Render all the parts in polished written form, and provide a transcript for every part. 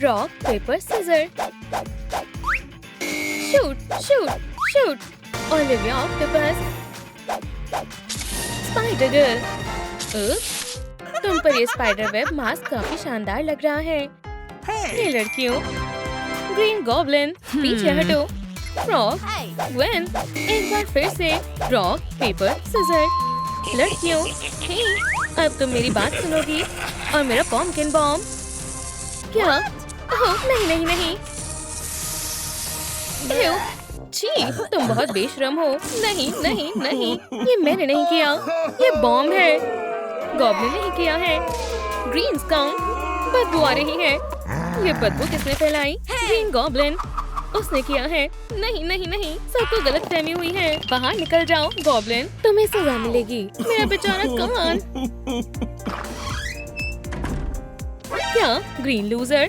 Rock paper scissor. Shoot shoot shoot. Olivia octopus. Spider girl. तुम पर ये spider web mask काफी शानदार लग रहा है। ये लड़कियों। ग्रीन गॉब्लिन, पीछे हटो। फ्रॉग, ग्वेन, एक बार फिर से रॉक पेपर सीजर। लड़कियों, हे, अब तुम मेरी बात सुनोगी और मेरा पम्पकिन बॉम्ब। क्या? ओह नहीं नहीं नहीं। एव, छी, तुम बहुत बेशरम हो। नहीं नहीं नहीं, ये मैंने नहीं किया, ये बॉम्ब है। गॉब्लिन ने ही किया है। ग्रीन स्काउंट, बदबू आ रही है। ये बदबू किसने फैलाई? ग्रीन गॉब्लिन, उसने किया है। नहीं नहीं नहीं, सबको गलतफहमी हुई है। बाहर निकल जाओ गॉब्लिन, तुम्हें सजा मिलेगी। मेरा बेचारा कान। क्या? ग्रीन लूजर,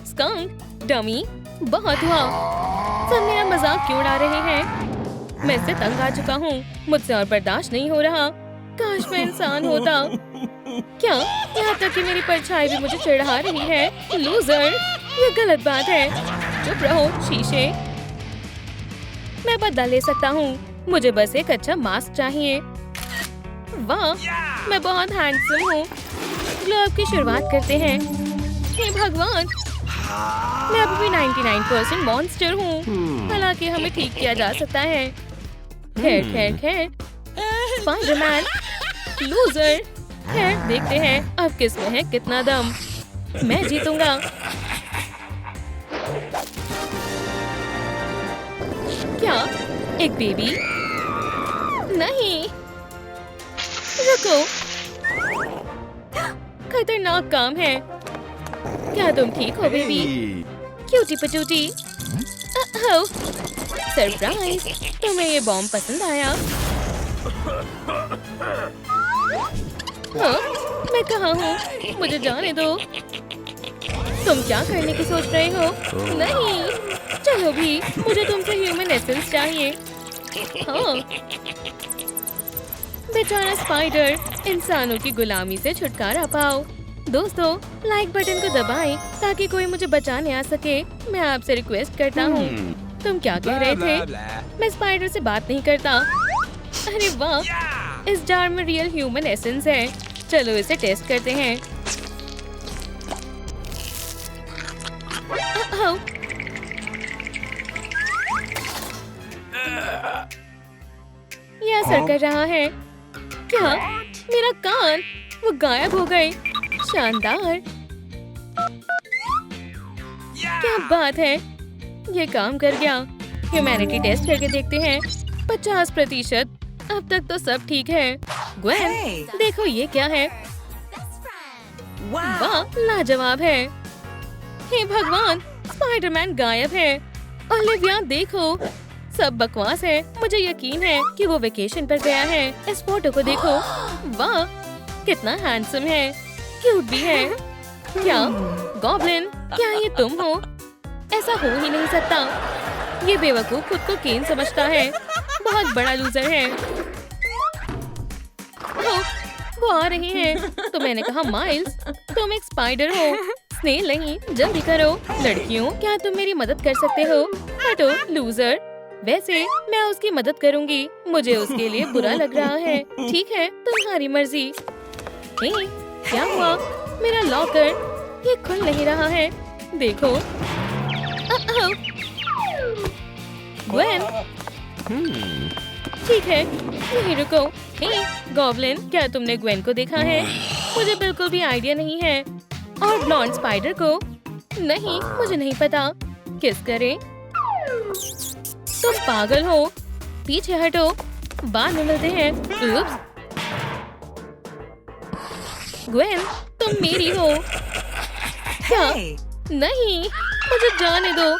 स्कंक, डमी, बहुत हुआ। सब मेरा मजाक क्यों उड़ा रहे हैं? मैं इससे तंग आ चुका हूँ, मुझसे और बर्दाश्त नहीं हो रहा। काश मैं इंसान होता। क्या? यहाँ तक कि मेरी परछाई भी मुझे चिढ़ा रही है। लूजर, ये गलत बात है। चुप रहो शीशे। मैं बदला ले सकता हूँ, मुझे बस एक अच्छा मास्क चाहिए। वाह, मैं बहुत हैंडसम हूँ। ग्लो अप की शुरुआत करते हैं। हे भगवान, मैं अभी भी 99% मॉन्स्टर हूँ। हालांकि हमें ठीक किया जा सकता है। खैर खैर खैर। Spiderman, loser. खैर देखते हैं अब किसमें है कितना दम। मैं जीतूंगा। क्या? एक बेबी? नहीं, रुको, खतरनाक काम है। क्या तुम ठीक हो बेबी? क्यूटी पटूटी। सरप्राइज, तुम्हें ये बॉम्ब पसंद आया? हाँ, मैं कहाँ हूँ? मुझे जाने दो। तुम क्या करने की सोच रहे हो? नहीं, चलो भी, मुझे तुमसे ह्यूमन एसेंस चाहिए। हाँ, बेचारा स्पाइडर, इंसानों की गुलामी से छुटकारा पाओ। दोस्तों, लाइक बटन को दबाएं ताकि कोई मुझे बचाने आ सके। मैं आपसे रिक्वेस्ट करता हूँ। तुम क्या कह रहे थे? मैं स्पाइडर से बात नहीं करता। अरे वाह, इस जार में रियल ह्यूमन एसेंस है। चलो इसे टेस्ट करते हैं। ये असर कर रहा है। क्या? मेरा कान, वो गायब हो गए। शानदार, क्या बात है, ये काम कर गया। ह्यूमैनिटी टेस्ट करके देखते हैं। 50%। अब तक तो सब ठीक है। ग्वेन, देखो ये क्या है। वाह, लाजवाब है। हे भगवान, स्पाइडरमैन गायब है। ओलिविया देखो, सब बकवास है। मुझे यकीन है कि वो वेकेशन पर गया है। इस फोटो को देखो। वाह, कितना हैंडसम है, क्यूट भी है। क्या? गॉब्लिन, क्या ये तुम हो? ऐसा हो ही नहीं सकता। ये बेवकूफ खुद को केन समझता है। बहुत बड़ा लूजर है। वो आ रही है। तो मैंने कहा माइल्स, तुम एक स्पाइडर हो, स्नेल नहीं। जल्दी करो। लड़कियों, क्या तुम मेरी मदद कर सकते हो? हटो लूजर। वैसे मैं उसकी मदद करूंगी, मुझे उसके लिए बुरा लग रहा है। ठीक है, तुम्हारी मर्जी। हे, क्या हुआ? मेरा लॉकर, ये खुल नहीं रहा है। देखो। ग्वेन, ठीक है, यहीं रुको। हे, गॉब्लिन, क्या तुमने ग्वेन को देखा है? मुझे बिल्कुल भी आइडिया नहीं है। और ब्लॉन्ड स्पाइडर को? नहीं, मुझे नहीं पता। किस करें? तुम पागल हो। पीछे हटो, बाद में मिलते हैं। उप्स। ग्वेन, तुम मेरी हो। क्या? नहीं, मुझे जाने दो।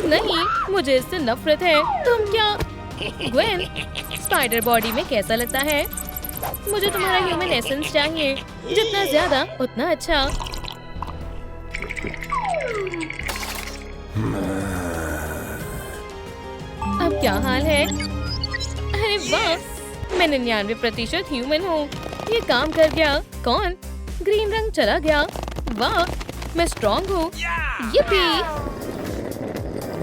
नहीं, मुझे इससे नफरत है। तुम क्या? ग्वेन, स्पाइडर बॉडी में कैसा लगता है? मुझे तुम्हारा ह्यूमन एसेंस चाहिए। जितना ज्यादा उतना अच्छा। अब क्या हाल है? अरे वाह, मैं 99% ह्यूमन हूँ। ये काम कर गया। कौन? ग्रीन रंग चला गया। वाह, मैं स्ट्रॉन्ग हूँ। yippee!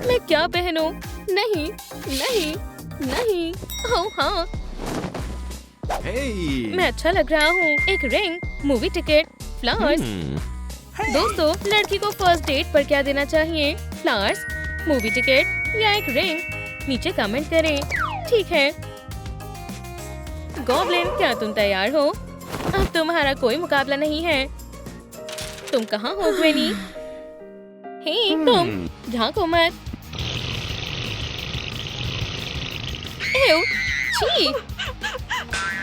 मैं क्या पहनूं? नहीं, नहीं, नहीं। ओह हाँ, मैं अच्छा लग रहा हूँ। एक रिंग, मूवी टिकट, फ्लावर्स। दोस्तों, लड़की को फर्स्ट डेट पर क्या देना चाहिए? फ्लावर्स, मूवी टिकट या एक रिंग? नीचे कमेंट करें। ठीक है। गॉब्लिन, क्या तुम तैयार हो? अब तुम्हारा कोई मुकाबला नहीं है। तुम कहाँ हो ग्वेनी? हे तुम झांको मत। एव, छी।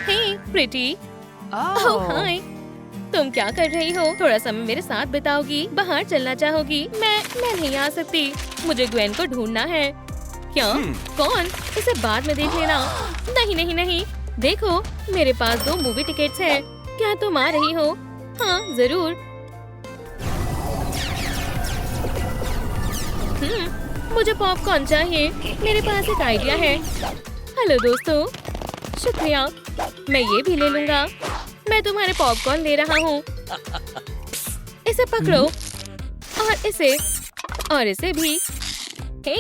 हे प्रिटी। ओह हाय, तुम क्या कर रही हो? थोड़ा समय मेरे साथ बिताओगी? बाहर चलना चाहोगी? मैं नहीं आ सकती। मुझे ग्वेन को ढूंढना है। क्या? कौन? इसे बाद में देख लेना। नहीं नहीं नहीं, देखो मेरे पास 2 मूवी टिकट्स हैं। क्या तुम आ रही हो? हाँ जरूर। मुझे पॉपकॉर्न चाहिए। मेरे पास एक आइडिया है। हेलो दोस्तों, शुक्रिया। मैं ये भी ले लूंगा। मैं तुम्हारे पॉपकॉर्न ले रहा हूँ। इसे पकड़ो और इसे भी। हे,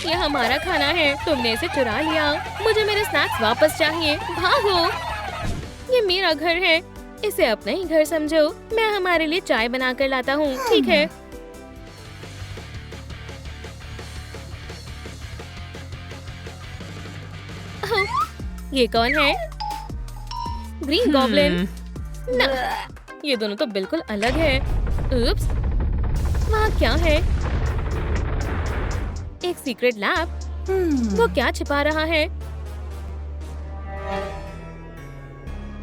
ये हमारा खाना है। तुमने इसे चुरा लिया। मुझे मेरे स्नैक्स वापस चाहिए। भागो, ये मेरा घर है। इसे अपना ही घर समझो। मैं हमारे लिए चाय बना कर लाता हूँ। ठीक है। ये कौन है? Green goblin. ना, ये दोनों तो बिल्कुल अलग है। उप्स, वहाँ क्या है? एक सीक्रेट लैब। वो क्या छिपा रहा है?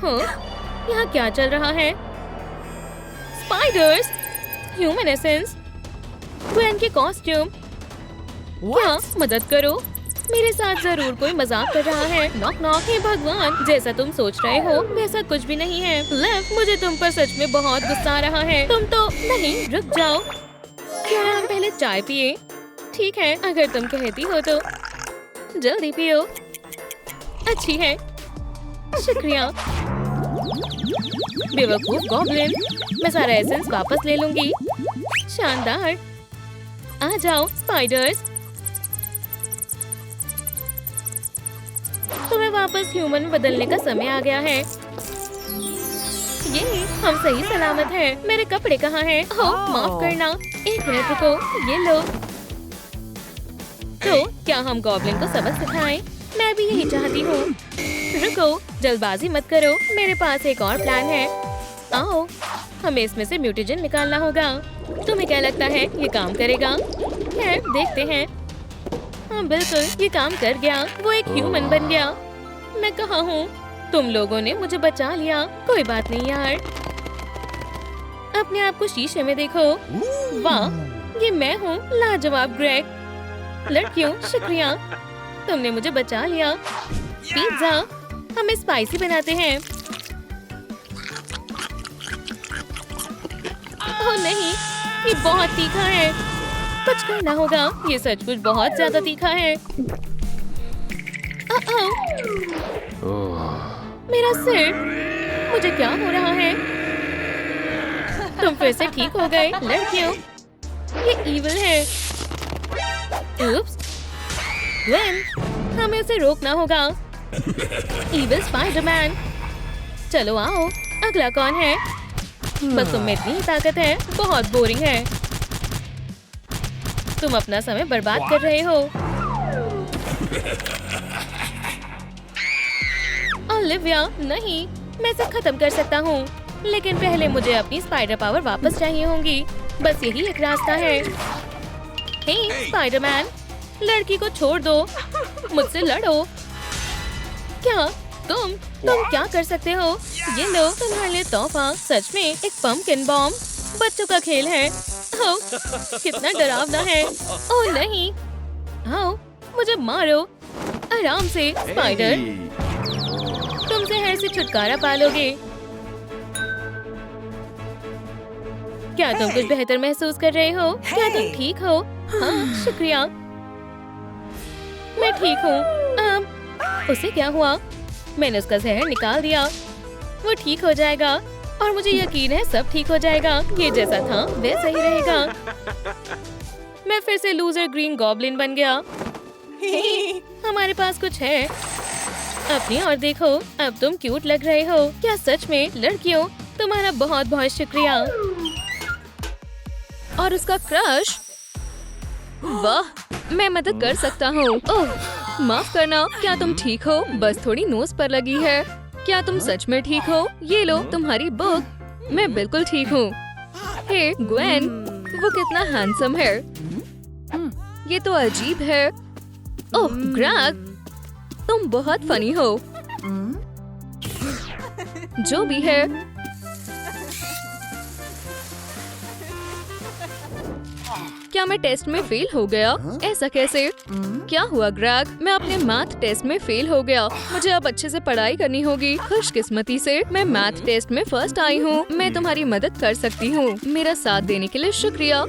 हाँ, यहाँ क्या चल रहा है? स्पाइडर्स, ह्यूमन एसेंस, ग्वेन के कॉस्ट्यूम। क्या? मदद करो, मेरे साथ जरूर कोई मजाक कर रहा है। Knock knock. हे भगवान, जैसा तुम सोच रहे हो वैसा कुछ भी नहीं है। लिव, मुझे तुम पर सच में बहुत गुस्सा आ रहा है। तुम तो नहीं, रुक जाओ। क्या हम पहले चाय पिए? ठीक है, अगर तुम कहती हो तो। जल्दी पियो। अच्छी है, शुक्रिया। बेवकूफ गॉब्लिन, मैं सारा एसेंस वापस ले लूंगी। शानदार। आ जाओ स्पाइडर्स। तुम्हें वापस ह्यूमन में बदलने का समय आ गया है। ये हम सही सलामत हैं। मेरे कपड़े कहाँ हैं? ओह, माफ करना। एक मिनट रुको, ये लो। तो क्या हम गॉब्लिन को सबक सिखाएं? मैं भी यही चाहती हूँ। रुको, जल्दबाजी मत करो। मेरे पास एक और प्लान है। आओ, हमें इसमें से म्यूटेजन निकालना होगा। तुम्हें क्या लगता है ये काम करेगा? खैर, देखते हैं। हाँ बिल्कुल, ये काम कर गया। वो एक ह्यूमन बन गया। मैं कहाँ हूँ? तुम लोगों ने मुझे बचा लिया। कोई बात नहीं यार। अपने आप को शीशे में देखो। वाह, ये मैं हूँ, लाजवाब ग्रेग। लड़कियों, शुक्रिया, तुमने मुझे बचा लिया। पिज्जा, हमें स्पाइसी बनाते हैं। ओह नहीं, ये बहुत तीखा है। कुछ करना होगा। ये सचमुच बहुत ज्यादा तीखा है। मेरा सिर, मुझे क्या हो रहा है? तुम फिर से ठीक हो गए? लड़कियों, ये इविल है। उप्स, ग्वेन, हमें उसे रोकना होगा। Evil Spiderman. चलो आओ, अगला कौन है? बस तुम में इतनी ही ताकत है। बहुत बोरिंग है। तुम अपना समय बर्बाद कर रहे हो। ओलिविया, नहीं, मैं इसे खत्म कर सकता हूँ, लेकिन पहले मुझे अपनी स्पाइडर पावर वापस चाहिए होंगी। बस यही एक रास्ता है। हे स्पाइडरमैन, लड़की को छोड़ दो, मुझसे लड़ो। क्या तुम क्या कर सकते हो? ये लो तुम्हारे लिए तोहफा। सच में एक पंपकिन बॉम्ब। बच्चों का खेल है। ओह, कितना डरावना है। ओह नहीं, आओ मुझे मारो आराम से। स्पाइडर, तुम जहर से छुटकारा पालोगे। क्या तुम कुछ बेहतर महसूस कर रहे हो? क्या तुम ठीक हो? हाँ शुक्रिया, मैं ठीक हूँ। उसे क्या हुआ? मैंने उसका जहर निकाल दिया। वो ठीक हो जाएगा। और मुझे यकीन है सब ठीक हो जाएगा। ये जैसा था वैसा ही रहेगा। मैं फिर से लूजर ग्रीन गॉब्लिन बन गया। हमारे पास कुछ है। अपनी और देखो, अब तुम क्यूट लग रहे हो। क्या सच में? लड़कियों, तुम्हारा बहुत बहुत शुक्रिया। और उसका क्रश? वाह, मैं मदद कर सकता हूँ। ओह, माफ करना, क्या तुम ठीक हो? बस थोड़ी नोज पर लगी है। क्या तुम सच में ठीक हो? ये लो तुम्हारी बुक। मैं बिल्कुल ठीक हूँ। हे ग्वेन, वो कितना हैंडसम है। ये तो अजीब है। ओह ग्रेग, तुम बहुत फनी हो। जो भी है। क्या मैं टेस्ट में फेल हो गया? ऐसा कैसे? क्या हुआ ग्रेग? मैं अपने मैथ टेस्ट में फेल हो गया। मुझे अब अच्छे से पढ़ाई करनी होगी। खुशकिस्मती से मैं मैथ टेस्ट में फर्स्ट आई हूँ। मैं तुम्हारी मदद कर सकती हूँ। मेरा साथ देने के लिए शुक्रिया।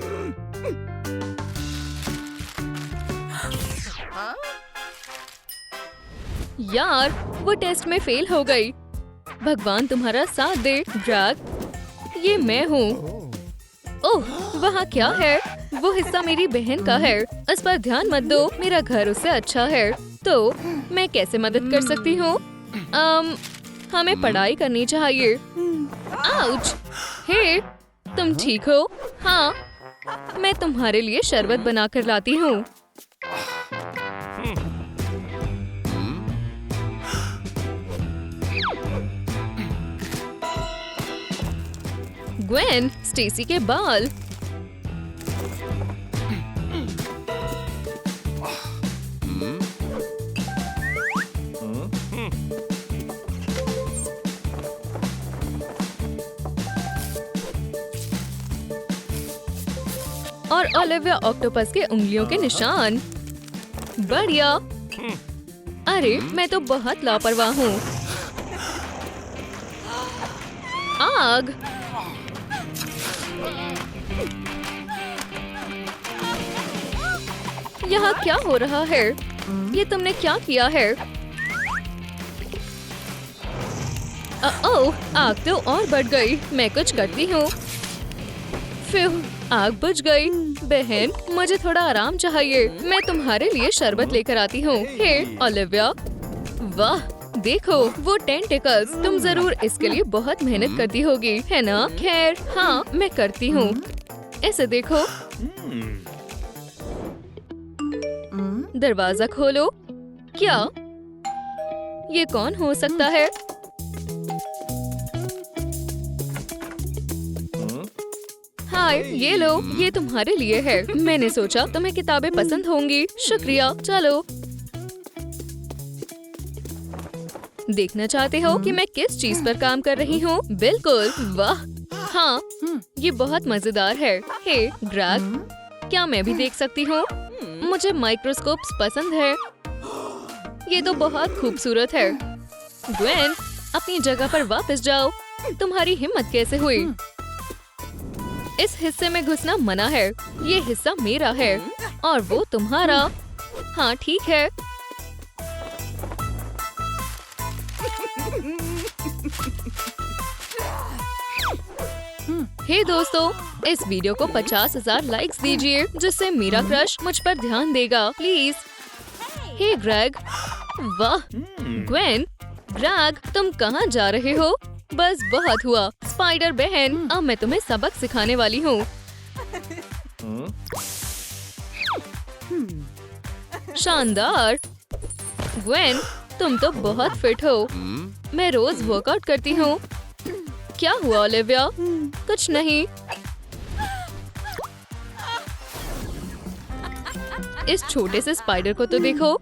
यार, वो टेस्ट में फेल हो गई। भगवान तुम्हारा साथ दे ग्रेग। ये मैं हूँ। ओह, वहाँ क्या है? वो हिस्सा मेरी बहन का है। इस पर ध्यान मत दो। मेरा घर उससे अच्छा है। तो मैं कैसे मदद कर सकती हूँ? हमें पढ़ाई करनी चाहिए। आउच! हे, तुम ठीक हो? हाँ, मैं तुम्हारे लिए शरबत बनाकर लाती हूँ। ग्वेन, स्टेसी के बाल। और ओलिविया ऑक्टोपस के उंगलियों के निशान। बढ़िया। अरे, मैं तो बहुत लापरवाह हूँ। आग। यहाँ क्या हो रहा है? ये तुमने क्या किया है? ओह, आग तो और बढ़ गई। मैं कुछ करती हूँ। फिर आग बुझ गई। बहन, मुझे थोड़ा आराम चाहिए। मैं तुम्हारे लिए शरबत लेकर आती हूँ। हे ओलिविया, वाह देखो वो टेंटिकल्स। तुम जरूर इसके लिए बहुत मेहनत करती होगी, है ना? खैर, हाँ, मैं करती हूँ। ऐसे देखो। दरवाजा खोलो। क्या? ये कौन हो सकता है? हाय, ये लो, ये तुम्हारे लिए है। मैंने सोचा तुम्हें किताबें पसंद होंगी। शुक्रिया। चलो, देखना चाहते हो कि मैं किस चीज पर काम कर रही हूँ? बिल्कुल। वाह, हाँ, ये बहुत मजेदार है। हे ग्रेग, क्या मैं भी देख सकती हूँ? मुझे माइक्रोस्कोप्स पसंद है। ये तो बहुत खूबसूरत है। ग्वेन, अपनी जगह पर वापस जाओ। तुम्हारी हिम्मत कैसे हुई? इस हिस्से में घुसना मना है। ये हिस्सा मेरा है और वो तुम्हारा। हाँ ठीक है। हे दोस्तों, इस वीडियो को 50,000 लाइक्स दीजिए, जिससे मेरा क्रश मुझ पर ध्यान देगा, प्लीज। हे ग्रेग, वाह। ग्वेन, ग्रेग, तुम कहाँ जा रहे हो? बस बहुत हुआ। स्पाइडर बहन, अब मैं तुम्हें सबक सिखाने वाली हूँ। शानदार। ग्वेन, तुम तो बहुत फिट हो। मैं रोज वर्कआउट करती हूँ। क्या हुआ ओलिविया? कुछ नहीं। इस छोटे से स्पाइडर को तो देखो।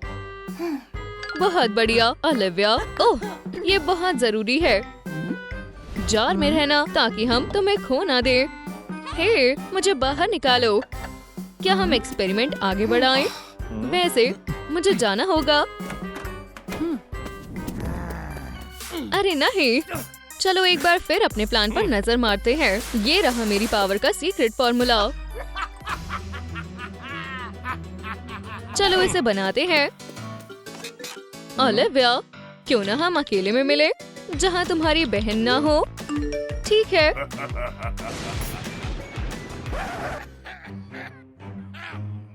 बहुत बढ़िया ओलिविया। ओह, ये बहुत जरूरी है। जार में रहना ताकि हम तुम्हें खो ना दे। हे, मुझे बाहर निकालो। क्या हम एक्सपेरिमेंट आगे बढ़ाएं? वैसे मुझे जाना होगा। अरे नहीं, चलो एक बार फिर अपने प्लान पर नजर मारते हैं। ये रहा मेरी पावर का सीक्रेट फॉर्मूला। चलो इसे बनाते हैं। ओलिविया, क्यों ना हम अकेले में मिले, जहाँ तुम्हारी बहन ना हो। ठीक है।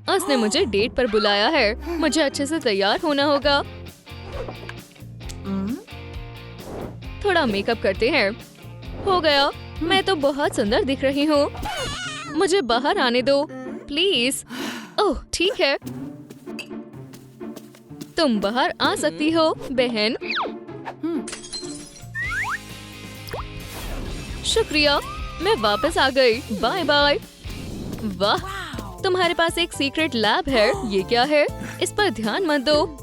उसने मुझे डेट पर बुलाया है, मुझे अच्छे से तैयार होना होगा। थोड़ा मेकअप करते हैं। हो गया, मैं तो बहुत सुंदर दिख रही हूँ। मुझे बाहर आने दो प्लीज। ओह ठीक है, तुम बाहर आ सकती हो बहन। शुक्रिया, मैं वापस आ गई। Bye bye. वाह, तुम्हारे पास एक सीक्रेट लैब है। ये क्या है? इस पर ध्यान मत दो।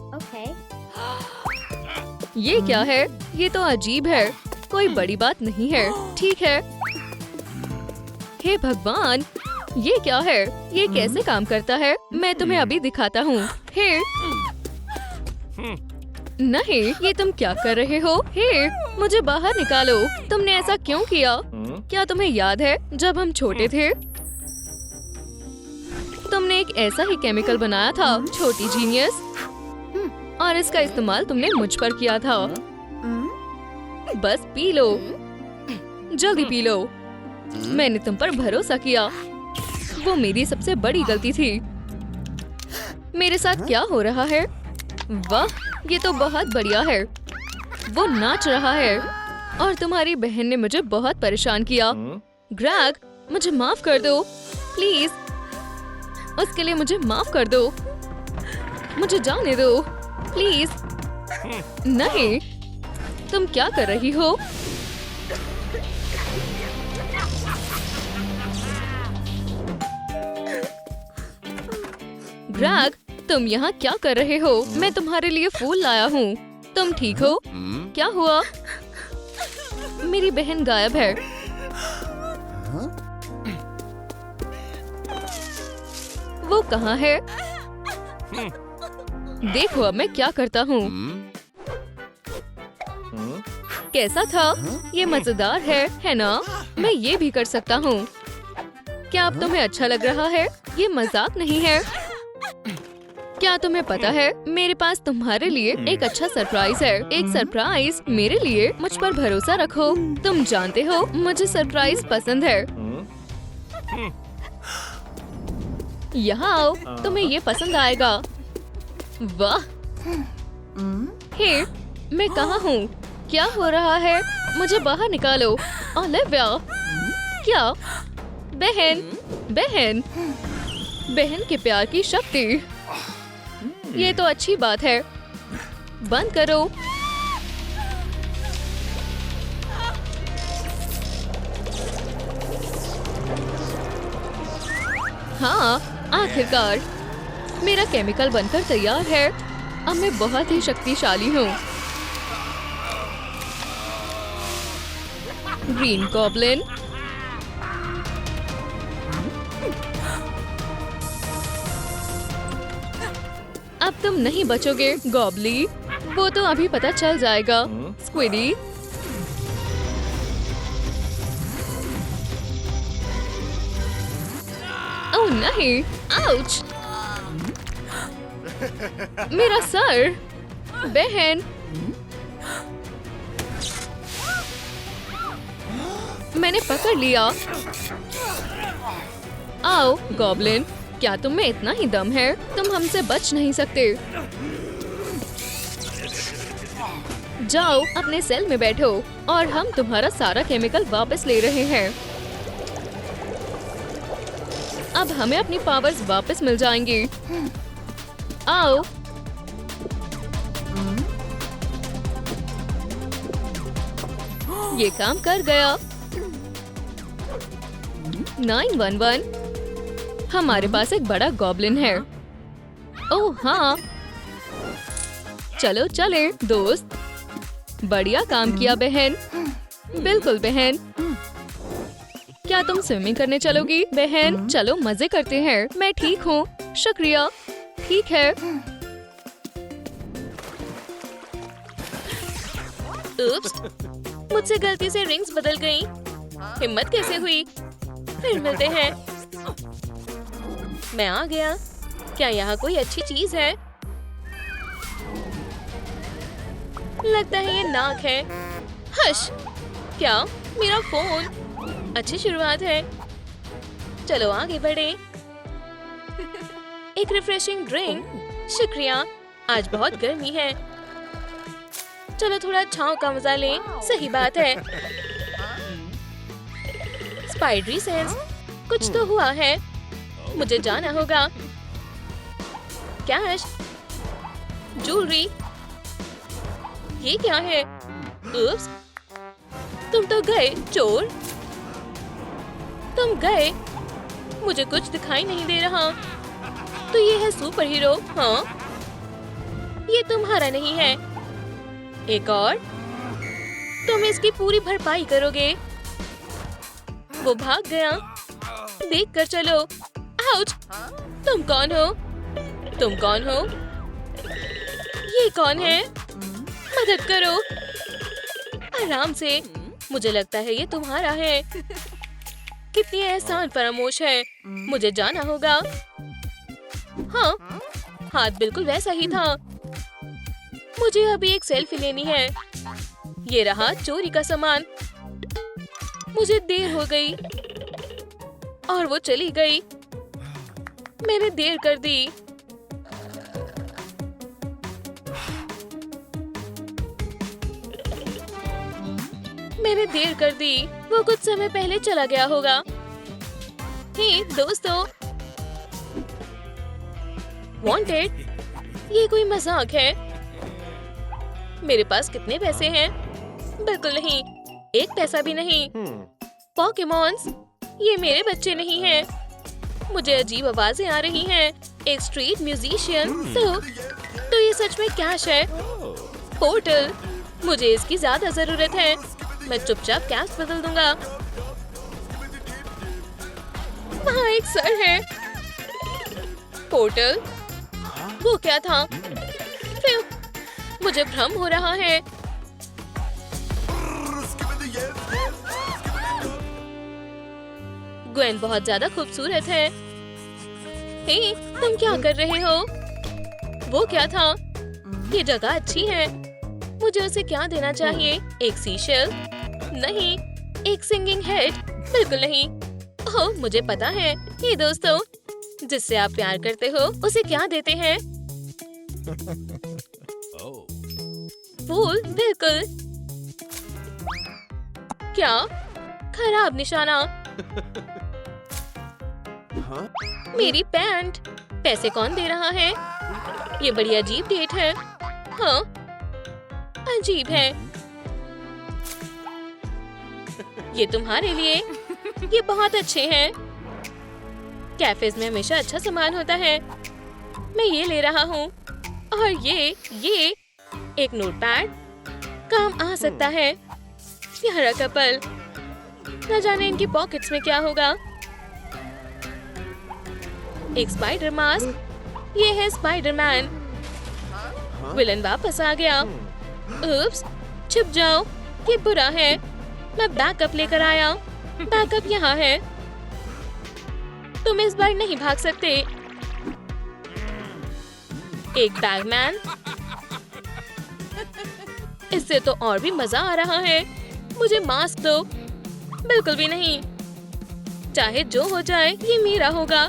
ये क्या है? ये तो अजीब है। कोई बड़ी बात नहीं है। ठीक है। हे भगवान, ये क्या है? ये कैसे काम करता है? मैं तुम्हें अभी दिखाता हूँ। हे नहीं, ये तुम क्या कर रहे हो? हे, मुझे बाहर निकालो। तुमने ऐसा क्यों किया? क्या तुम्हें याद है जब हम छोटे थे? तुमने एक ऐसा ही केमिकल बनाया था, छोटी जीनियस, और इसका इस्तेमाल तुमने मुझ पर किया था। बस पी लो, जल्दी पी लो। मैंने तुम पर भरोसा किया। वो मेरी सबसे बड़ी गलती थी। मेरे साथ क्या हो रहा है? वाह, ये तो बहुत बढ़िया है। वो नाच रहा है और तुम्हारी बहन ने मुझे बहुत परेशान किया। ग्रैग, मुझे माफ कर दो प्लीज। उसके लिए मुझे माफ कर दो। मुझे जाने दो प्लीज। नहीं, तुम क्या कर रही हो? ग्रैग, तुम यहाँ क्या कर रहे हो? मैं तुम्हारे लिए फूल लाया हूँ। तुम ठीक हो? क्या हुआ? मेरी बहन गायब है। वो कहाँ है? देखो अब मैं क्या करता हूँ। कैसा था? ये मजेदार है ना? मैं ये भी कर सकता हूँ। क्या अब तुम्हें अच्छा लग रहा है? ये मजाक नहीं है। क्या तुम्हें पता है, मेरे पास तुम्हारे लिए एक अच्छा सरप्राइज है। एक सरप्राइज मेरे लिए? मुझ पर भरोसा रखो। तुम जानते हो मुझे सरप्राइज पसंद है। यहाँ आओ, तुम्हें ये पसंद आएगा। वाह। हे, मैं कहाँ हूँ? क्या हो रहा है? मुझे बाहर निकालो। ओलिविया, क्या? बहन, बहन, बहन के प्यार की शक्ति। ये तो अच्छी बात है। बंद करो। हाँ, आखिरकार मेरा केमिकल बनकर तैयार है। अब मैं बहुत ही शक्तिशाली हूँ। ग्रीन गॉब्लिन, अब तुम नहीं बचोगे गॉबली। वो तो अभी पता चल जाएगा। स्क्विडी, ओह नहीं, आउच, मेरा सर। बहन, मैंने पकड़ लिया। आओ गॉब्लिन, क्या तुम में इतना ही दम है? तुम हमसे बच नहीं सकते। जाओ अपने सेल में बैठो और हम तुम्हारा सारा केमिकल वापस ले रहे हैं। अब हमें अपनी पावर्स वापस मिल जाएंगी। आओ। ये काम कर गया। 911, हमारे पास एक बड़ा गॉब्लिन है। ओह हाँ, चलो चले दोस्त। बढ़िया काम किया बहन। बिल्कुल बहन। क्या तुम स्विमिंग करने चलोगी बहन? चलो मजे करते हैं। मैं ठीक हूँ, शुक्रिया। ठीक है। उप्स, मुझसे गलती से रिंग्स बदल गईं। हिम्मत कैसे हुई? फिर मिलते हैं। मैं आ गया। क्या यहाँ कोई अच्छी चीज है? लगता है ये नाक है। हश! क्या मेरा फोन। अच्छी शुरुआत है, चलो आगे बढ़े। एक रिफ्रेशिंग ड्रिंक। शुक्रिया, आज बहुत गर्मी है। चलो थोड़ा छांव का मजा लें। सही बात है। स्पाइडरी सेंस, कुछ तो हुआ है, मुझे जाना होगा। कैश, ज्वेलरी, ये क्या है? उप्स, तुम तो गए चोर। तुम गए, मुझे कुछ दिखाई नहीं दे रहा। तो ये है सुपर हीरो। हाँ, ये तुम्हारा नहीं है। एक और, तुम इसकी पूरी भरपाई करोगे। वो भाग गया, देख कर चलो। आउच! तुम कौन हो? तुम कौन हो? ये कौन है? मदद करो। आराम से, मुझे लगता है ये तुम्हारा है। कितनी एहसान फरामोश है, मुझे जाना होगा। हाँ, हाथ बिल्कुल वैसा ही था। मुझे अभी एक सेल्फी लेनी है। ये रहा चोरी का सामान। मुझे देर हो गई और वो चली गई। मैंने देर कर दी। मैंने देर कर दी। वो कुछ समय पहले चला गया होगा। हे दोस्तों, वांटेड, ये कोई मजाक है? मेरे पास कितने पैसे हैं? बिल्कुल नहीं, एक पैसा भी नहीं। पोकेमॉन्स, ये मेरे बच्चे नहीं हैं। मुझे अजीब आवाजें आ रही हैं। एक स्ट्रीट म्यूजिशियन। तो ये सच में कैश है। पोर्टल, मुझे इसकी ज्यादा जरूरत है। मैं चुपचाप कैश बदल दूंगा। वहाँ एक सर है। पोर्टल, वो क्या था? फिर मुझे भ्रम हो रहा है। ग्वेन बहुत ज्यादा खूबसूरत है। हे, तुम क्या कर रहे हो? वो क्या था? ये जगह अच्छी है। मुझे उसे क्या देना चाहिए? एक सीशेल? नहीं। एक सिंगिंग हेड? बिल्कुल नहीं। ओह, मुझे पता है। ये दोस्तों, जिससे आप प्यार करते हो, उसे क्या देते हैं? फूल? बिल्कुल। क्या? खराब निशाना। मेरी पैंट। पैसे कौन दे रहा है? ये बड़ी अजीब डेट है। हाँ, अजीब है। ये तुम्हारे लिए। ये बहुत अच्छे हैं। कैफेज में हमेशा अच्छा सामान होता है। मैं ये ले रहा हूँ। और ये एक नोटपैड काम आ सकता है। प्यारा कपल, न जाने इनकी पॉकेट्स में क्या होगा। एक स्पाइडर मास्क। ये है स्पाइडरमैन। विलन वापस आ गया। उप्स, छुप जाओ, ये बुरा है। मैं बैकअप लेकर आया। बैकअप यहाँ है। तुम इस बार नहीं भाग सकते। एक बैगमैन। इससे तो और भी मजा आ रहा है। मुझे मास्क दो। बिल्कुल भी नहीं। चाहे जो हो जाए, ये मेरा होगा।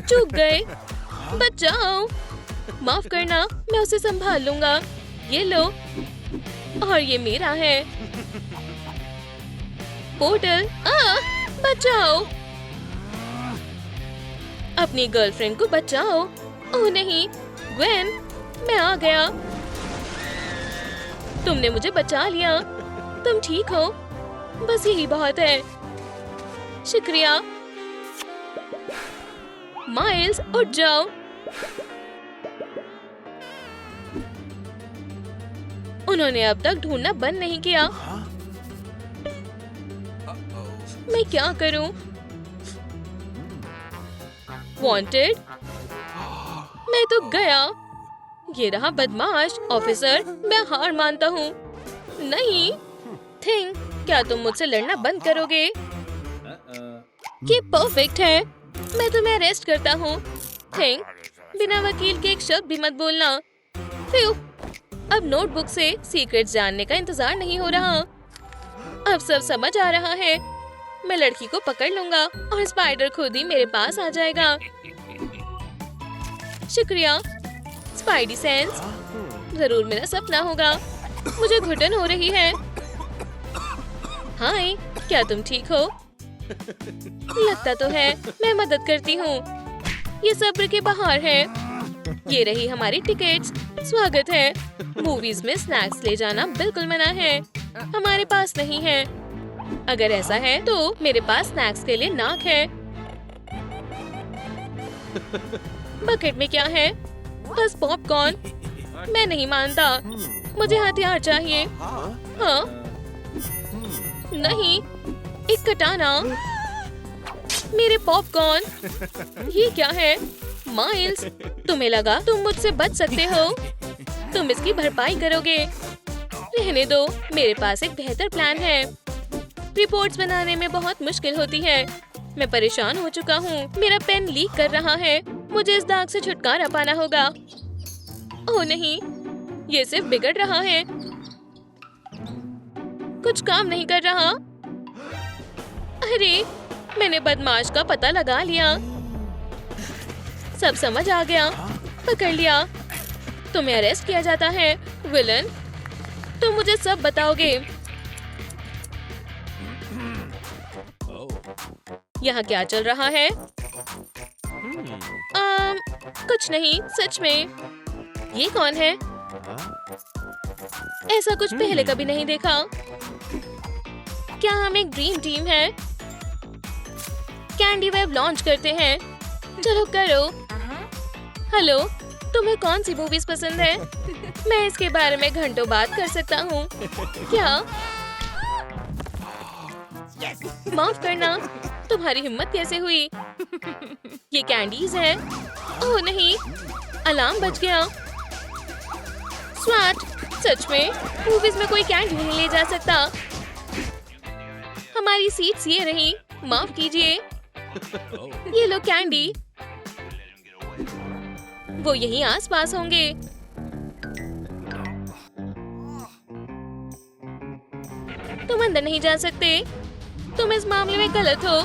चूक गए, बचाओ। माफ करना, मैं उसे संभाल लूंगा। ये लो, और ये मेरा है। पोर्टल, बचाओ। अपनी गर्लफ्रेंड को बचाओ। ओह नहीं, ग्वेन, मैं आ गया। तुमने मुझे बचा लिया। तुम ठीक हो? बस यही बहुत है। शुक्रिया। माइल्स, उठ जाओ। उन्होंने अब तक ढूंढना बंद नहीं किया। मैं क्या करूं? वांटेड? मैं तो गया। ये रहा बदमाश। ऑफिसर, मैं हार मानता हूँ। नहीं। थिंग, क्या तुम मुझसे लड़ना बंद करोगे? ये परफेक्ट है। मैं तुम्हें अरेस्ट करता हूँ। थिंग, बिना वकील के एक शब्द भी मत बोलना। फिर अब नोटबुक से सीक्रेट्स जानने का इंतजार नहीं हो रहा। अब सब समझ आ रहा है। मैं लड़की को पकड़ लूंगा और स्पाइडर खुद ही मेरे पास आ जाएगा। शुक्रिया स्पाइडी सेंस, जरूर मेरा सपना होगा। मुझे घुटन हो रही है। हाय, क्या तुम ठीक हो? लगता तो है। मैं मदद करती हूँ। ये सब्र के बाहर है। ये रही हमारी टिकट्स। स्वागत है। मूवीज में स्नैक्स ले जाना बिल्कुल मना है। हमारे पास नहीं है। अगर ऐसा है तो मेरे पास स्नैक्स के लिए नाक है। बकेट में क्या है? बस पॉपकॉर्न। मैं नहीं मानता। मुझे हथियार चाहिए। हाँ? नहीं, एक कटाना। मेरे पॉपकॉर्न। ये क्या है? माइल्स, तुम्हें लगा तुम मुझसे बच सकते हो? तुम इसकी भरपाई करोगे। रहने दो, मेरे पास एक बेहतर प्लान है। रिपोर्ट्स बनाने में बहुत मुश्किल होती है। मैं परेशान हो चुका हूँ। मेरा पेन लीक कर रहा है। मुझे इस दाग से छुटकारा पाना होगा। ओह नहीं, ये सिर्फ बिगड़ रहा है। कुछ काम नहीं कर रहा। अरे, मैंने बदमाश का पता लगा लिया। सब समझ आ गया। पकड़ लिया। तुम्हें अरेस्ट किया जाता है विलन। तुम मुझे सब बताओगे। यहाँ क्या चल रहा है? कुछ नहीं, सच में। ये कौन है? ऐसा कुछ पहले कभी नहीं देखा। क्या हम एक ड्रीम टीम है? कैंडी वेब लॉन्च करते हैं। चलो करो। हेलो, तुम्हें कौन सी मूवीज पसंद है? मैं इसके बारे में घंटों बात कर सकता हूँ। क्या? माफ करना, तुम्हारी हिम्मत कैसे हुई? ये कैंडीज है। ओह नहीं, अलार्म बज गया। स्वैट, सच में मूवीज में कोई कैंडी नहीं ले जा सकता। हमारी सीट्स ये रही। माफ कीजिए। ये लो कैंडी। वो यहीं आसपास होंगे। तुम अंदर नहीं जा सकते। तुम इस मामले में गलत हो।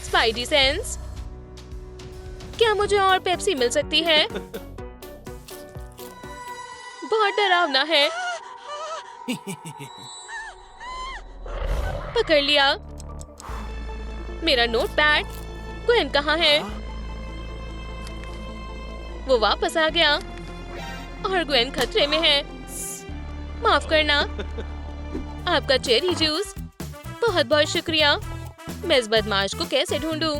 स्पाइडी सेंस, क्या मुझे और पेप्सी मिल सकती है? बहुत डरावना है। पकड़ लिया। मेरा नोटपैड। ग्वेन कहाँ है? वो वापस आ गया और ग्वेन खतरे में है। माफ करना। आपका चेरी जूस। बहुत बहुत शुक्रिया। मैं इस बदमाश को कैसे ढूंढूं?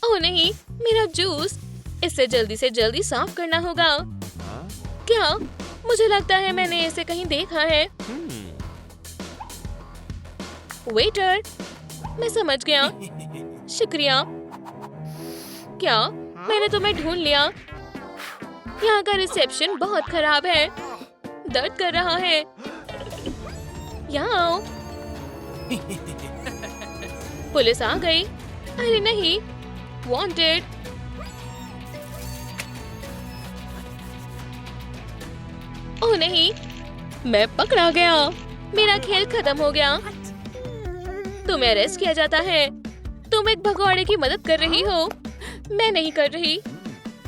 ओह नहीं, मेरा जूस। इसे जल्दी से जल्दी साफ करना होगा। क्या? मुझे लगता है मैंने इसे कहीं देखा है। वेटर, मैं समझ गया। शुक्रिया। क्या? मैंने तुम्हें ढूंढ लिया। यहाँ का रिसेप्शन बहुत खराब है। दर्द कर रहा है। यहाँ आओ। पुलिस आ गई। अरे नहीं, वांटेड। ओह नहीं, मैं पकड़ा गया। मेरा खेल खत्म हो गया। तुम्हें अरेस्ट किया जाता है। तुम एक भगौड़े की मदद कर रही हो। मैं नहीं कर रही।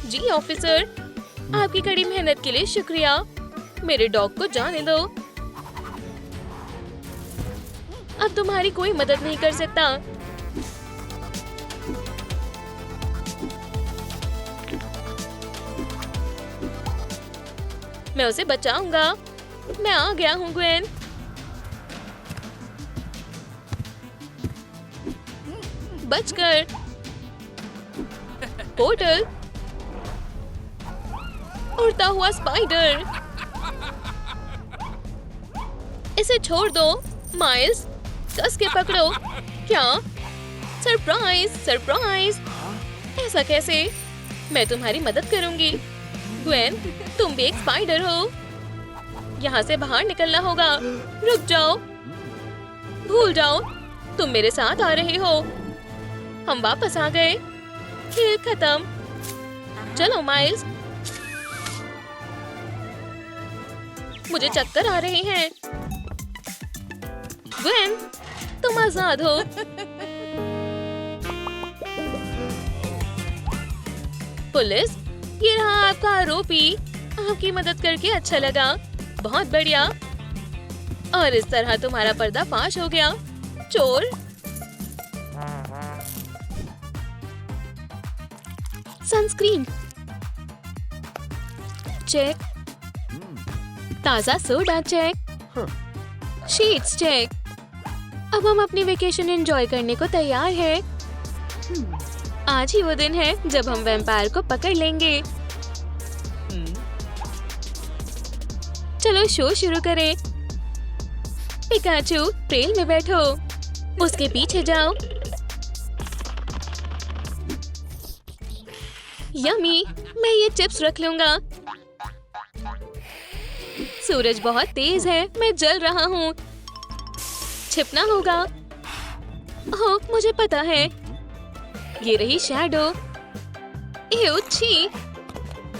जी ऑफिसर, आपकी कड़ी मेहनत के लिए शुक्रिया। मेरे डॉग को जाने दो। अब तुम्हारी कोई मदद नहीं कर सकता। मैं उसे बचाऊंगा। मैं आ गया हूँ ग्वेन। बचकर। पोर्टल। उड़ता हुआ स्पाइडर। इसे छोड़ दो। माइल्स, कस के पकड़ो। क्या? Surprise, surprise. ऐसा कैसे? मैं तुम्हारी मदद करूंगी। ग्वेन, तुम भी एक स्पाइडर हो। यहाँ से बाहर निकलना होगा। रुक जाओ। भूल जाओ। तुम मेरे साथ आ रहे हो? हम वापस आ गए। खेल खत्म। चलो माइल्स। मुझे चक्कर आ रहे हैं। ग्वेन, तुम आजाद हो। पुलिस, ये रहा आपका आरोपी। आपकी मदद करके अच्छा लगा। बहुत बढ़िया। और इस तरह तुम्हारा पर्दाफाश हो गया। चोर। Sunscreen check. ताजा सोडा चेक। Sheets check. अब हम अपनी वेकेशन एंजॉय करने को तैयार हैं। आज ही वो दिन है जब हम वैम्पायर को पकड़ लेंगे। चलो शो शुरू करें। पिकाचू, ट्रेल में बैठो। उसके पीछे जाओ। यमी, मैं ये चिप्स रख लूंगा। सूरज बहुत तेज है, मैं जल रहा हूँ। छिपना होगा। ओह, मुझे पता है। ये रही शैडो। एह, छी।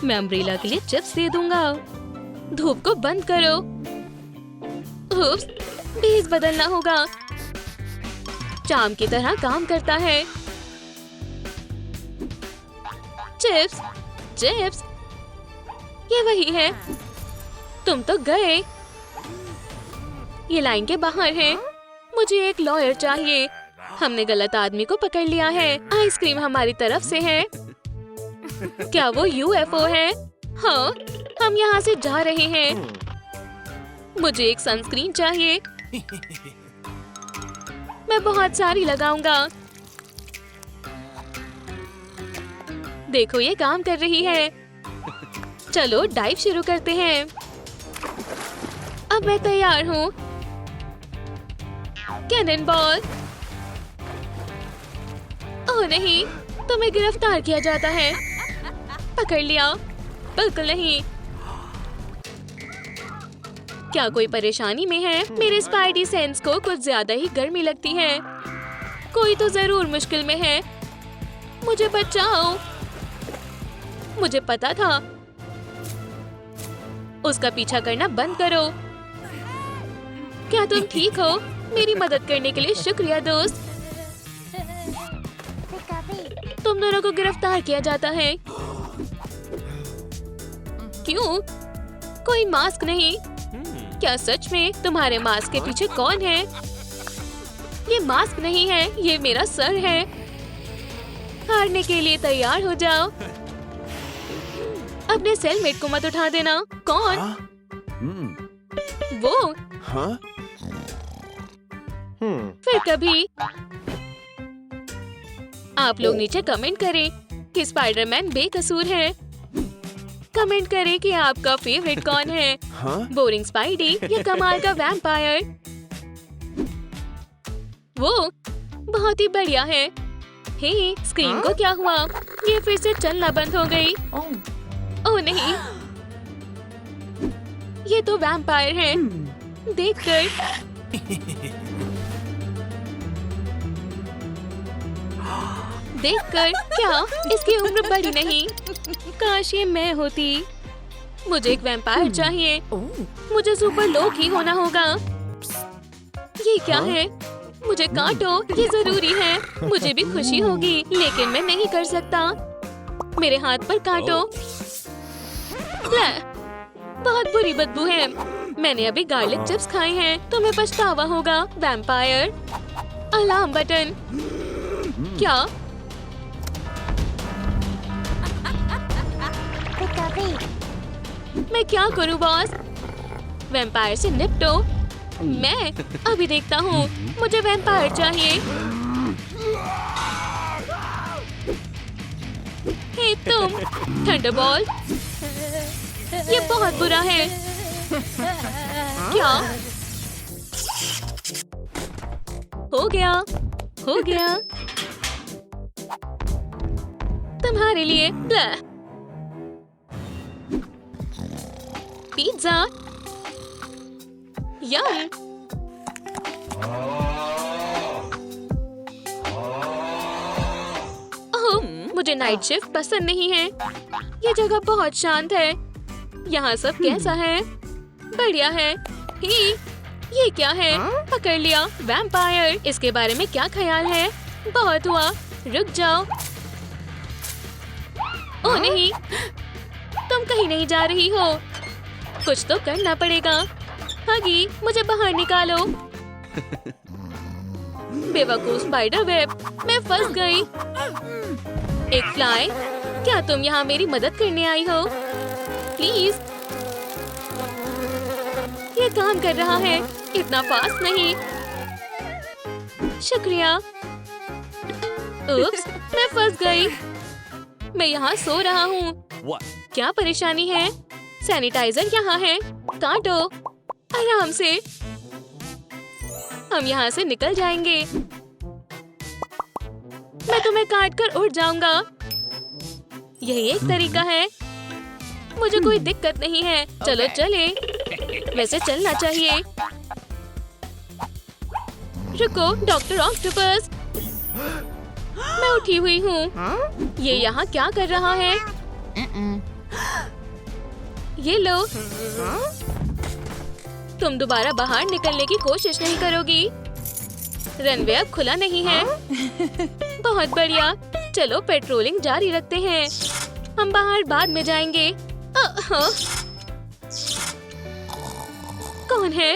मैं अम्ब्रेला के लिए चिप्स दे दूंगा। धूप को बंद करो। उप्स, बेस बदलना होगा। चाम की तरह काम करता है। Chips, chips. ये वही है। तुम तो गए। ये लाइन के बाहर है। मुझे एक लॉयर चाहिए। हमने गलत आदमी को पकड़ लिया है। आइसक्रीम हमारी तरफ से है। क्या वो यूएफओ है? हाँ, हम यहाँ से जा रहे हैं। मुझे एक सनस्क्रीन चाहिए। मैं बहुत सारी लगाऊंगा। देखो, ये काम कर रही है। चलो डाइव शुरू करते हैं। अब मैं तैयार हूँ। Cannon ball. ओह नहीं, तुम्हें गिरफ्तार किया जाता है। पकड़ लिया। बिल्कुल नहीं। क्या कोई परेशानी में है? मेरे स्पाइडी सेंस को कुछ ज्यादा ही गर्मी लगती है। कोई तो जरूर मुश्किल में है। मुझे बचाओ। मुझे पता था। उसका पीछा करना बंद करो। क्या तुम ठीक हो? मेरी मदद करने के लिए शुक्रिया दोस्त। तुम दोनों को गिरफ्तार किया जाता है। क्यों? कोई मास्क नहीं। क्या सच में? तुम्हारे मास्क के पीछे कौन है? ये मास्क नहीं है, ये मेरा सर है। हारने के लिए तैयार हो जाओ। अपने सेलमेट को मत उठा देना। कौन? वो? फिर कभी। आप लोग नीचे कमेंट करें कि स्पाइडरमैन बेकसूर है। कमेंट करें कि आपका फेवरेट कौन है, बोरिंग स्पाइडी या कमाल का वैम्पायर। वो बहुत ही बढ़िया है। हे, स्क्रीन को क्या हुआ? ये फिर से चलना बंद हो गई। ओह नहीं, ये तो वैम्पायर है। देखकर क्या इसकी उम्र बड़ी नहीं? काश ये मैं होती। मुझे एक वैम्पायर चाहिए। मुझे सुपर लोग ही होना होगा। ये क्या है? मुझे काटो, ये जरूरी है। मुझे भी खुशी होगी, लेकिन मैं नहीं कर सकता। मेरे हाथ पर काटो। बहुत बुरी बदबू है। मैंने अभी गार्लिक चिप्स खाए हैं। तुम्हें पछतावा होगा वैम्पायर। Alarm button. क्या? मैं क्या करूं बॉस? वैम्पायर से निपटो। मैं अभी देखता हूँ। मुझे वैम्पायर चाहिए। हे तुम, थंडरबॉल। ये बहुत बुरा है। क्या? हो गया, हो गया। तुम्हारे लिए पिज्जा। यम। मुझे नाइट शिफ्ट पसंद नहीं है। ये जगह बहुत शांत है। यहाँ सब कैसा है? बढ़िया है। ही, ये क्या है? पकड़ लिया। वैम्पायर। इसके बारे में क्या ख्याल है? बहुत हुआ, रुक जाओ। ओह नहीं, तुम कहीं नहीं जा रही हो। कुछ तो करना पड़ेगा। हगी, मुझे बाहर निकालो। बेवकूफ स्पाइडर वेब, मैं फंस गई। एक फ्लाई, क्या तुम यहाँ मेरी मदद करने आई हो? प्लीज। ये काम कर रहा है, इतना फास्ट नहीं। शुक्रिया। उप्स, मैं फंस गई। मैं यहाँ सो रहा हूँ। क्या परेशानी है? सैनिटाइजर यहाँ है, काटो आराम से। हम यहाँ से निकल जाएंगे। मैं तुम्हें काट कर उड़ जाऊंगा। यही एक तरीका है। मुझे कोई दिक्कत नहीं है। चलो चले। वैसे चलना चाहिए। रुको डॉक्टर ऑक्टोपस, मैं उठी हुई हूँ। ये यहाँ क्या कर रहा है? ये लो। तुम दोबारा बाहर निकलने की कोशिश नहीं करोगी। रनवे अब खुला नहीं है। बहुत बढ़िया। चलो पेट्रोलिंग जारी रखते हैं। हम बाहर बाद में जाएंगे। कौन है?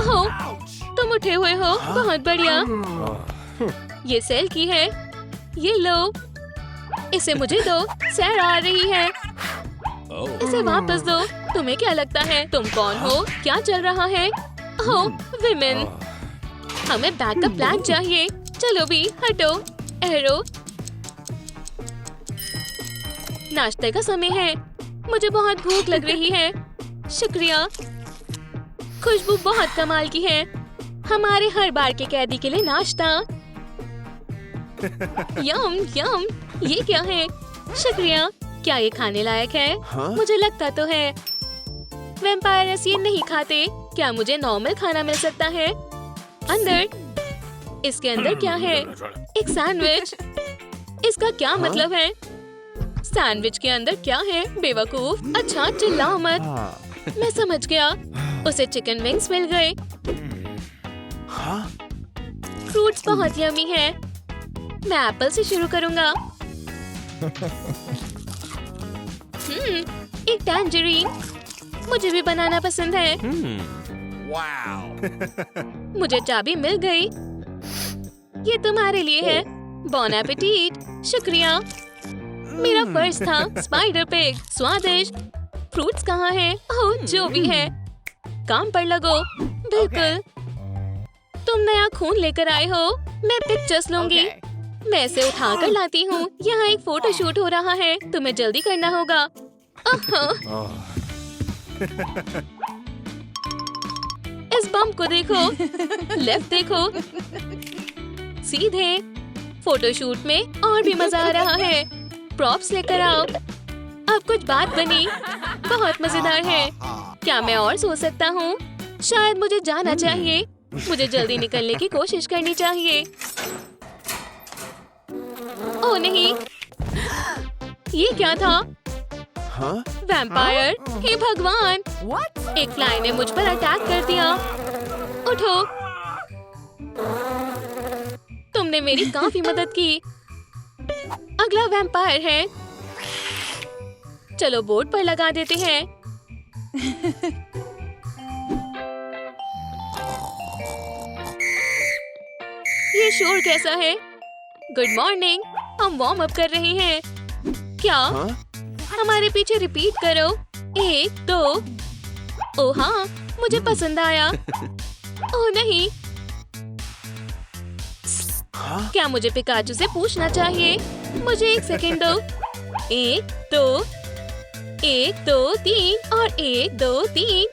हो, तुम उठे हुए हो। बहुत बढ़िया। ये सेल की है। ये लो, इसे मुझे दो। सैर आ रही है। इसे वापस दो। तुम्हें क्या लगता है? तुम कौन हो? क्या चल रहा है? ओह, विमेन। हमें बैकअप प्लान चाहिए। चलो भी, हटो। एरो, नाश्ते का समय है। मुझे बहुत भूख लग रही है। शुक्रिया। खुशबू बहुत कमाल की है। हमारे हर बार के कैदी के लिए नाश्ता। यम यम। ये क्या है? शुक्रिया। क्या ये खाने लायक है? मुझे लगता तो है। वैम्पायर्स ये नहीं खाते। क्या मुझे नॉर्मल खाना मिल सकता है? अंदर। इसके अंदर क्या है? एक सैंडविच। इसका क्या मतलब है? सैंडविच के अंदर क्या है? बेवकूफ। अच्छा, चिल्लाओ मत। मैं समझ गया। उसे चिकन विंग्स मिल गए। फ्रूट्स बहुत यमी है। मैं एप्पल से शुरू करूंगा। एक टैंजरीन। मुझे भी बनाना पसंद है। मुझे चाबी मिल गई। ये तुम्हारे लिए है। बॉन एपेटीट। शुक्रिया। मेरा फर्ज था। Spider pig. स्वादिष्ट। फ्रूट्स कहाँ हैं? ओह, जो भी है। काम पर लगो। बिल्कुल। तुम नया खून लेकर आए हो। मैं पिक्चर्स लूंगी। मैं इसे उठा कर लाती हूँ। यहाँ एक फोटो शूट हो रहा है। तुम्हें जल्दी करना होगा। इस बम को देखो। लेफ्ट देखो। सीधे। फोटोशूट में और भी मजा आ रहा है। प्रॉप्स लेकर आओ। अब कुछ बात बनी। बहुत मजेदार है। क्या मैं और सो सकता हूँ? शायद मुझे जाना चाहिए। मुझे जल्दी निकलने की कोशिश करनी चाहिए। ओह नहीं, ये क्या था? वैम्पायर। हे भगवान, एक फ्लाई ने मुझ पर अटैक कर दिया। उठो। तुमने मेरी काफी मदद की। अगला वैम्पायर है। चलो बोर्ड पर लगा देते हैं। ये शोर कैसा है? Good morning. हम वार्म अप कर रहे हैं। क्या? हमारे पीछे रिपीट करो। 1 2। ओह हाँ, मुझे पसंद आया। ओह नहीं, क्या मुझे पिकाचू से पूछना चाहिए? मुझे 1 सेकेंड दो। 1 2 1 2 3 और 1 2 3।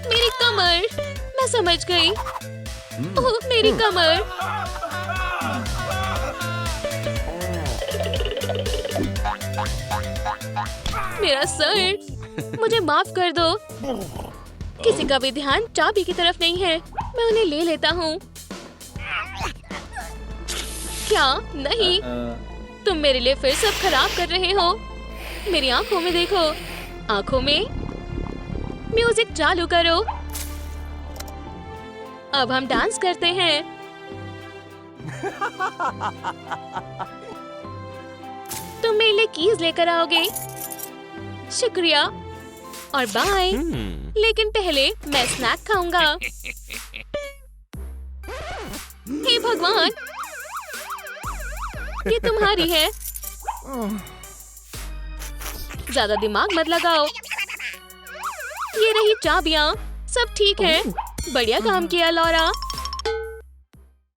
मेरी कमर। मैं समझ गई। ओह मेरी कमर। मेरा सर। मुझे माफ कर दो। किसी का भी ध्यान चाबी की तरफ नहीं है। मैं उन्हें ले लेता हूँ। क्या? नहीं, तुम मेरे लिए फिर सब खराब कर रहे हो। मेरी आंखों में देखो। आंखों में। म्यूजिक चालू करो। अब हम डांस करते हैं। तुम मेरे लिए कीज लेकर आओगे। शुक्रिया और बाय। लेकिन पहले मैं स्नैक खाऊंगा। हे भगवान, ये तुम्हारी है। ज्यादा दिमाग मत लगाओ। ये रही चाबियां। सब ठीक है। बढ़िया काम किया लॉरा।